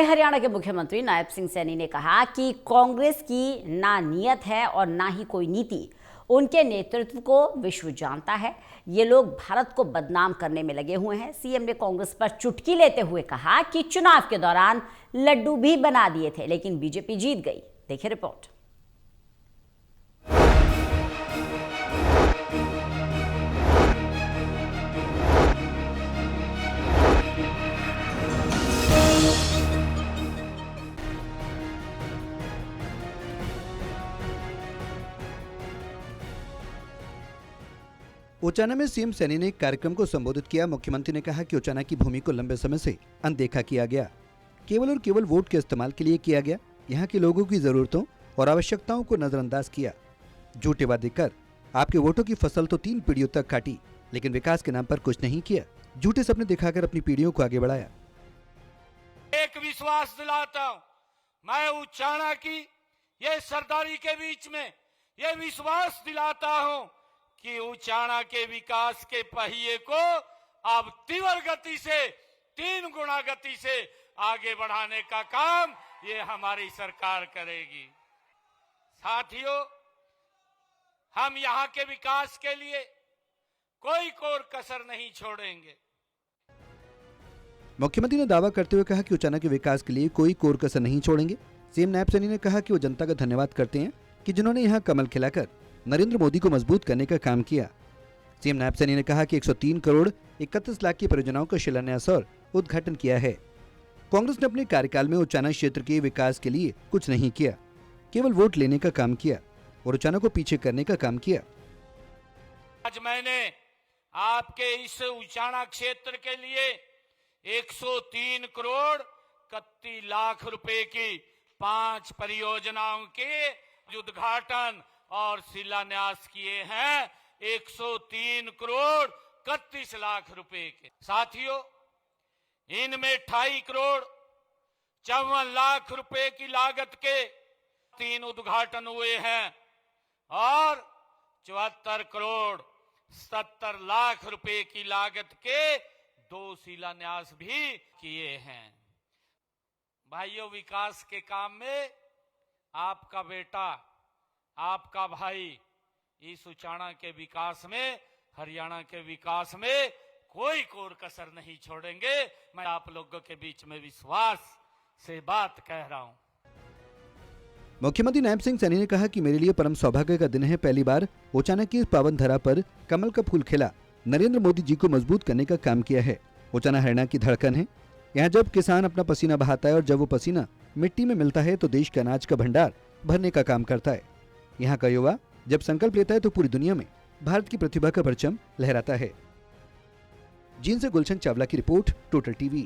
हरियाणा के मुख्यमंत्री नायब सिंह सैनी ने कहा कि कांग्रेस की ना नीयत है और ना ही कोई नीति। उनके नेतृत्व को विश्व जानता है। ये लोग भारत को बदनाम करने में लगे हुए हैं। सीएम ने कांग्रेस पर चुटकी लेते हुए कहा कि चुनाव के दौरान लड्डू भी बना दिए थे, लेकिन बीजेपी जीत गई। देखिए रिपोर्ट। उचाना में सीएम सैनी ने एक कार्यक्रम को संबोधित किया। मुख्यमंत्री ने कहा कि उचाना की भूमि को लंबे समय से अनदेखा किया गया, केवल और केवल वोट के इस्तेमाल के लिए किया गया। यहाँ के लोगों की जरूरतों और आवश्यकताओं को नजरअंदाज किया। झूठे वादे कर आपके वोटों की फसल तो 3 पीढ़ियों तक काटी, लेकिन विकास के नाम पर कुछ नहीं किया। झूठे सपने दिखाकर अपनी पीढ़ियों को आगे बढ़ाया। एक विश्वास दिलाता हूं, मैं उचाना की ये सरदारी के बीच में ये विश्वास दिलाता हूं कि उचाना के विकास के पहिए को अब तीव्र गति से 3 गुना गति से आगे बढ़ाने का काम ये हमारी सरकार करेगी। साथियों, हम यहां के विकास के लिए कोई कोर कसर नहीं छोड़ेंगे। मुख्यमंत्री ने दावा करते हुए कहा कि उचाना के विकास के लिए कोई कोर कसर नहीं छोड़ेंगे। सीएम नायब सैनी ने कहा कि वो जनता का धन्यवाद करते हैं कि जिन्होंने यहां कमल खिलाकर नरेंद्र मोदी को मजबूत करने का काम किया। सीएम नायब सैनी ने कहा कि 103 करोड़ 31 लाख की परियोजनाओं का शिलान्यास और उद्घाटन किया है। कांग्रेस ने अपने कार्यकाल में उचाना क्षेत्र के विकास के लिए कुछ नहीं किया, केवल वोट लेने का काम किया और उचाना को पीछे करने का काम किया। आज मैंने आपके इस उचाना क्षेत्र के लिए 103 करोड़ 31 लाख रुपए की 5 परियोजनाओं के उद्घाटन और शिलान्यास किए हैं। 103 करोड़ 31 लाख रुपए के। साथियों, इनमें 28 करोड़ 54 लाख रुपए की लागत के 3 उद्घाटन हुए हैं और 74 करोड़ 70 लाख रुपए की लागत के 2 शिलान्यास भी किए हैं। भाइयों, विकास के काम में आपका बेटा, आपका भाई इस उचाना के विकास में, हरियाणा के विकास में कोई कोर कसर नहीं छोड़ेंगे। मैं आप लोगों के बीच में विश्वास से बात कह रहा हूं। मुख्यमंत्री नायब सिंह सैनी ने कहा कि मेरे लिए परम सौभाग्य का दिन है। पहली बार उचाना की इस पावन धरा पर कमल का फूल खिला। नरेंद्र मोदी जी को मजबूत करने का काम किया है। उचाना हरियाणा की धड़कन है। यहाँ जब किसान अपना पसीना बहाता है और जब वो पसीना मिट्टी में मिलता है तो देश के अनाज का भंडार भरने का काम करता है। यहाँ का युवा जब संकल्प लेता है तो पूरी दुनिया में भारत की प्रतिभा का परचम लहराता है। जींद से गुलशन चावला की रिपोर्ट, टोटल टीवी।